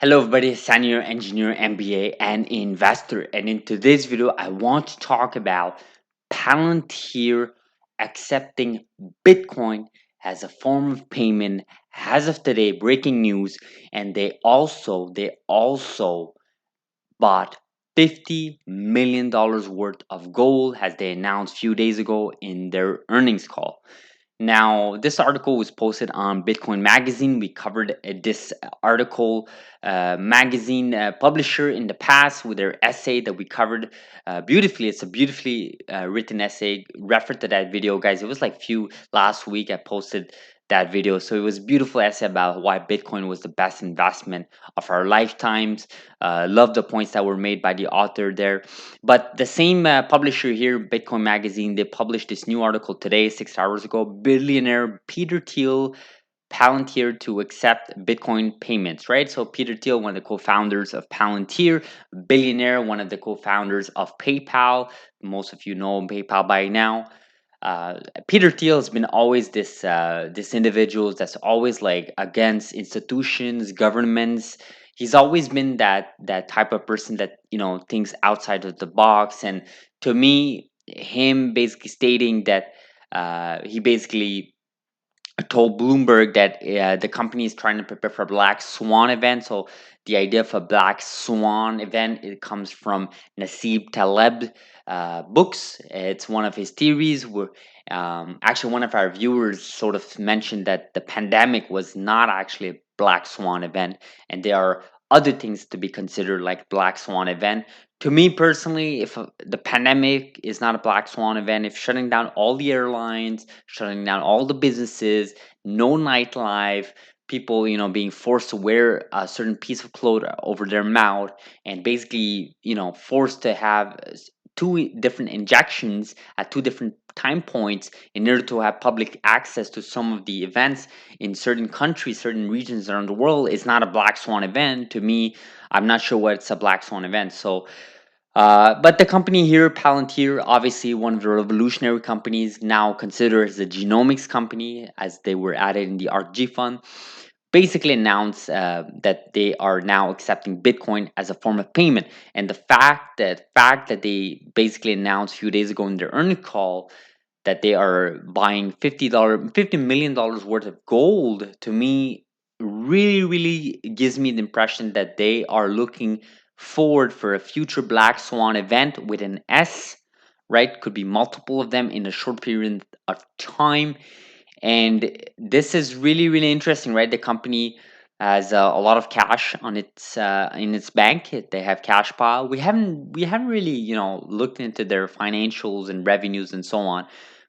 Hello everybody, senior engineer, MBA, and investor. And in today's video, I want to talk about Palantir accepting Bitcoin as a form of payment as of today, breaking news. And they also bought $50 million worth of gold as they announced a few days ago in their earnings call. Now, this article was posted on Bitcoin Magazine. We covered this article, magazine publisher in the past with their essay that we covered beautifully. It's a beautifully written essay. Refer to that video, guys. It was like few last week. I posted that video, so it was a beautiful essay about why Bitcoin was the best investment of our lifetimes. Love the points that were made by the author there. But the same publisher here, Bitcoin Magazine, they published this new article today, 6 hours ago. Billionaire Peter Thiel Palantir to accept Bitcoin payments, right? So Peter Thiel, one of the co-founders of Palantir, billionaire, one of the co-founders of PayPal. Most of you know PayPal by now. Peter Thiel has been always this individual that's always like against institutions, governments. He's always been that type of person that thinks outside of the box. And to me, him basically stating that he basically told Bloomberg that the company is trying to prepare for a black swan event. So the idea of a black swan event, it comes from Nasib Taleb books. It's one of his theories. Where actually one of our viewers sort of mentioned that the pandemic was not actually a black swan event, and there are other things to be considered like black swan event. To me personally, if the pandemic is not a black swan event, if shutting down all the airlines, shutting down all the businesses, no nightlife, people being forced to wear a certain piece of cloth over their mouth, and basically forced to have two different injections at two different time points in order to have public access to some of the events in certain countries, certain regions around the world, is not a black swan event. To me, I'm not sure what's a black swan event. So but the company here, Palantir, obviously one of the revolutionary companies, now considered as a genomics company, as they were added in the ARKG fund, basically announced that they are now accepting Bitcoin as a form of payment. And the fact that they basically announced a few days ago in their earnings call that they are buying $50 million worth of gold, to me really gives me the impression that they are looking forward for a future black swan event with an S, right? Could be multiple of them in a short period of time. And this is really interesting, right? The company has a lot of cash on its in its bank. They have cash pile. We haven't really looked into their financials and revenues and so on.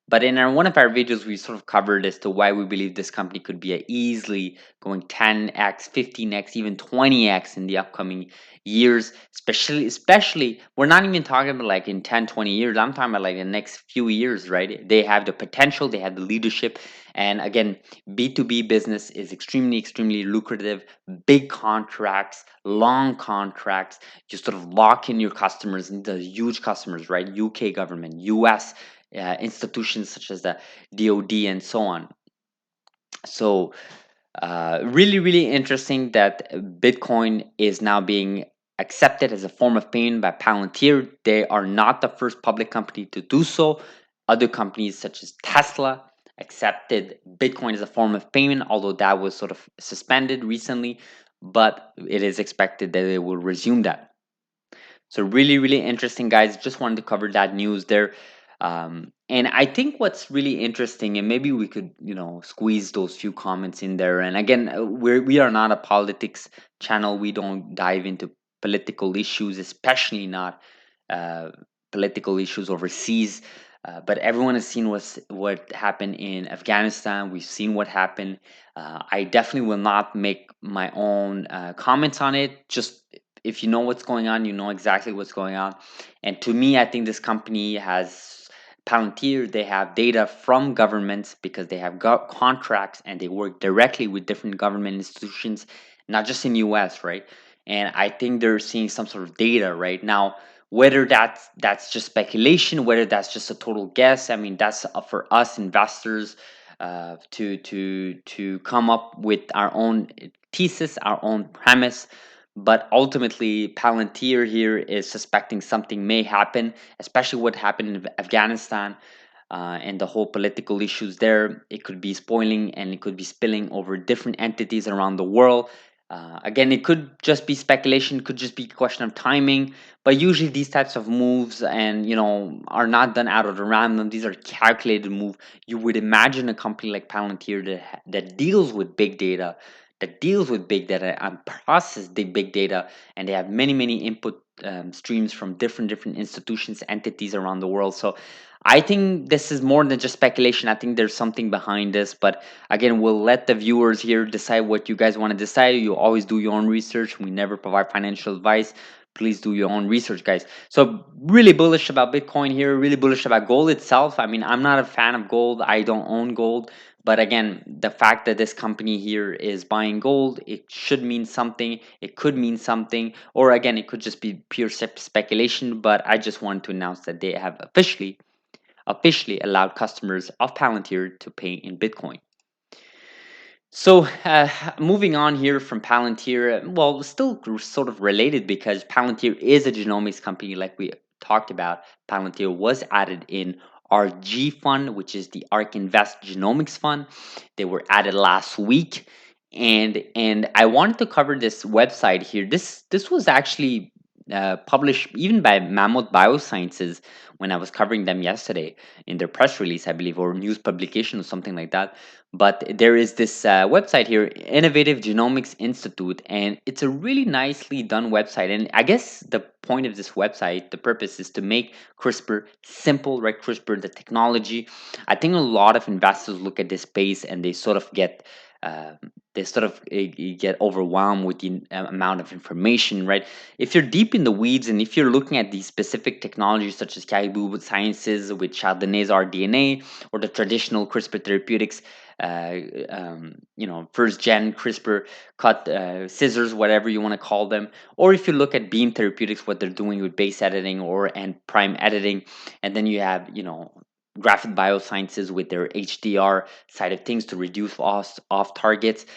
But in one of our videos, we sort of covered as to why we believe this company could be a easily going 10x, 15x, even 20x in the upcoming years. Especially, we're not even talking about like in 10, 20 years. I'm talking about like the next few years, right? They have the potential, they have the leadership. And again, B2B business is extremely lucrative. Big contracts, long contracts. You sort of lock in your customers, and the huge customers, right? UK government, US institutions such as the DoD and so on. So, really interesting that Bitcoin is now being accepted as a form of payment by Palantir. They are not the first public company to do so. Other companies such as Tesla accepted Bitcoin as a form of payment, although that was sort of suspended recently. But it is expected that they will resume that. So really interesting, guys. Just wanted to cover that news there. And I think what's really interesting, and maybe we could, squeeze those few comments in there. And again, we are not a politics channel. We don't dive into political issues, especially not uh, political issues overseas. But everyone has seen what happened in Afghanistan. We've seen what happened. I definitely will not make my own comments on it. Just if you know what's going on, you know exactly what's going on. And to me, I think this company has Palantir. They have data from governments because they have got contracts and they work directly with different government institutions, not just in US, right? And I think they're seeing some sort of data right now. Whether that's just speculation, whether that's just a total guess, I mean, that's for us investors to come up with our own thesis, our own premise. But ultimately, Palantir here is suspecting something may happen, especially what happened in Afghanistan and the whole political issues there. It could be spoiling and it could be spilling over different entities around the world. Again, it could just be speculation, could just be a question of timing. But usually, these types of moves and are not done out of the random. These are calculated moves. You would imagine a company like Palantir that deals with big data, and process the big data, and they have many input streams from different institutions, entities around the world. So I think this is more than just speculation. I think there's something behind this, but again, we'll let the viewers here decide what you guys want to decide. You always do your own research. We never provide financial advice. Please do your own research, guys. So really bullish about Bitcoin here, really bullish about gold itself. I mean, I'm not a fan of gold. I don't own gold. But again, the fact that this company here is buying gold, it should mean something. It could mean something. Or again, it could just be pure speculation. But I just wanted to announce that they have officially allowed customers of Palantir to pay in Bitcoin. So, moving on here from Palantir, well, still sort of related because Palantir is a genomics company, like we talked about. Palantir was added in our G fund, which is the ARK Invest Genomics Fund. They were added last week, and I wanted to cover this website here. This was actually published even by Mammoth Biosciences when I was covering them yesterday in their press release, I believe, or news publication or something like that. But there is this website here, Innovative Genomics Institute, and it's a really nicely done website. And I guess the point of this website, the purpose is to make CRISPR simple, right? CRISPR, the technology. I think a lot of investors look at this space and uh, they sort of get overwhelmed with the amount of information, right? If you're deep in the weeds and if you're looking at these specific technologies such as Caribou Sciences with Chardonnay's rDNA or the traditional CRISPR therapeutics, uh, first gen CRISPR cut scissors, whatever you want to call them, or if you look at Beam Therapeutics, what they're doing with base editing and prime editing, and then you have Graphic Biosciences with their HDR side of things to reduce loss off targets.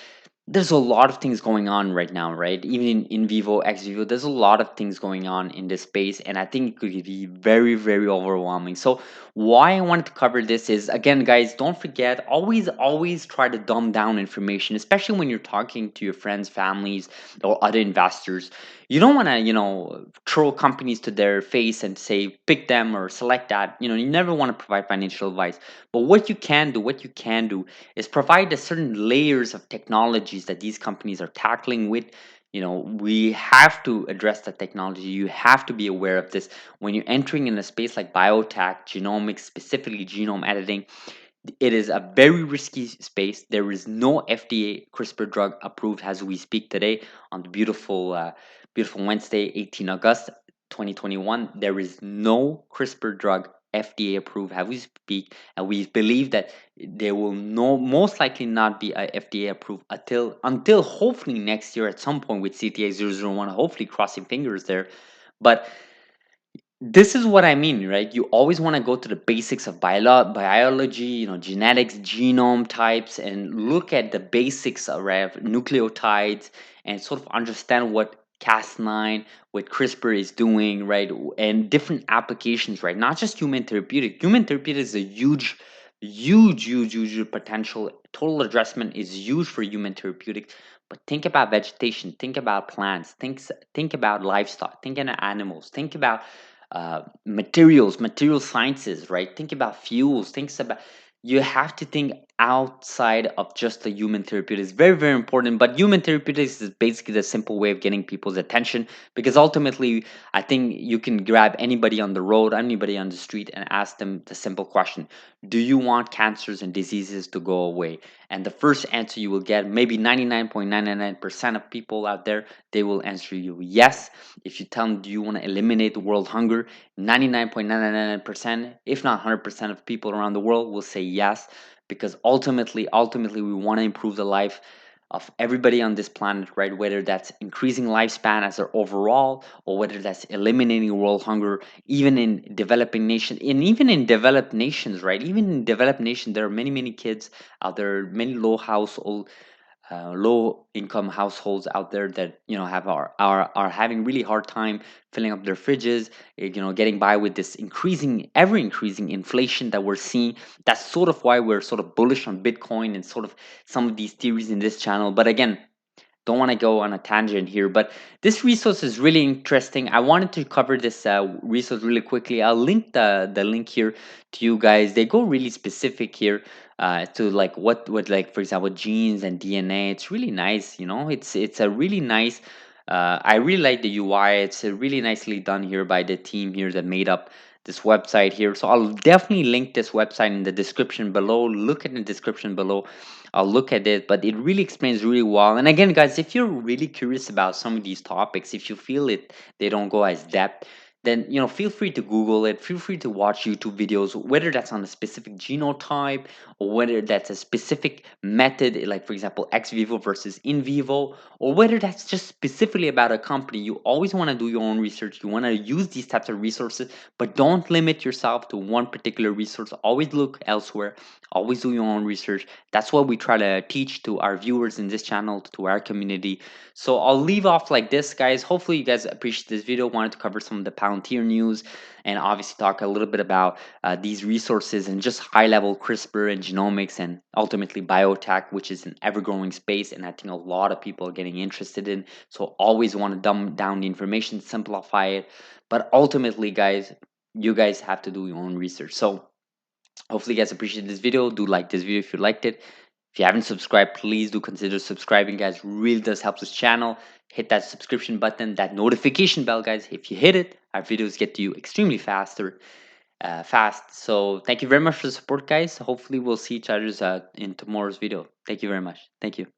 There's a lot of things going on right now, right? Even in vivo, ex vivo, there's a lot of things going on in this space, and I think it could be very overwhelming. So, why I wanted to cover this is again, guys, don't forget, always try to dumb down information, especially when you're talking to your friends, families, or other investors. You don't want to, throw companies to their face and say pick them or select that. You never want to provide financial advice. But what you can do is provide the certain layers of technologies that these companies are tackling with. We have to address that technology. You have to be aware of this when you're entering in a space like biotech, genomics, specifically genome editing. It is a very risky space. There is no FDA CRISPR drug approved as we speak today on the beautiful Wednesday, 18 August 2021. There is no CRISPR drug FDA approved as we speak, and we believe that there will most likely not be a FDA approved until hopefully next year at some point with CTA 001. Hopefully, crossing fingers there, but this is what I mean, right? You always want to go to the basics of biology, genetics, genome types, and look at the basics around nucleotides and sort of understand what Cas9, what CRISPR is doing, right? And different applications, right? Not just human therapeutic. Human therapeutic is a huge potential. Total addressment is huge for human therapeutic. But think about vegetation, think about plants, think about livestock, think about animals, think about material sciences, right? Think about fuels, you have to think outside of just the human therapeutics. Very important, but human therapeutics is basically the simple way of getting people's attention, because ultimately I think you can grab anybody on the road, anybody on the street, and ask them the simple question: do you want cancers and diseases to go away? And the first answer you will get, maybe 99.999% of people out there, they will answer you yes. If you tell them, do you want to eliminate world hunger? 99.999%, if not 100% of people around the world will say yes, because ultimately, we want to improve the life of everybody on this planet, right? Whether that's increasing lifespan as their overall, or whether that's eliminating world hunger, even in developing nations, and even in developed nations, right? Even in developed nations, there are many kids out there, many low household low income households out there that have are having really hard time filling up their fridges, getting by with this ever increasing inflation that we're seeing. That's sort of why we're sort of bullish on Bitcoin and sort of some of these theories in this channel. But again, don't want to go on a tangent here, but this resource is really interesting. I wanted to cover this resource really quickly. I'll link the link here to you guys. They go really specific here to like what like for example genes and DNA. It's really nice. It's a really nice. I really like the UI. It's really nicely done here by the team here that made up this website here. So I'll definitely link this website in the description below. Look at the description below. I'll look at it, but it really explains really well. And again, guys, if you're really curious about some of these topics, if you feel it, they don't go as depth, then feel free to Google it. Feel free to watch YouTube videos, whether that's on a specific genotype or whether that's a specific method, like for example, ex vivo versus in vivo, or whether that's just specifically about a company. You always want to do your own research. You want to use these types of resources, but don't limit yourself to one particular resource. Always look elsewhere. Always do your own research. That's what we try to teach to our viewers in this channel, to our community. So I'll leave off like this, guys. Hopefully you guys appreciate this video. Wanted to cover some of the Palantir news and obviously talk a little bit about these resources and just high level CRISPR and genomics and ultimately biotech, which is an ever growing space. And I think a lot of people are getting interested in. So always want to dumb down the information, simplify it. But ultimately, guys, you guys have to do your own research. So hopefully you guys appreciate this video. Do like this video if you liked it. If you haven't subscribed, please do consider subscribing, guys. Really does help this channel. Hit that subscription button, that notification bell, guys. If you hit it, our videos get to you extremely fast. So thank you very much for the support, guys. Hopefully we'll see each other in tomorrow's video. Thank you very much. Thank you.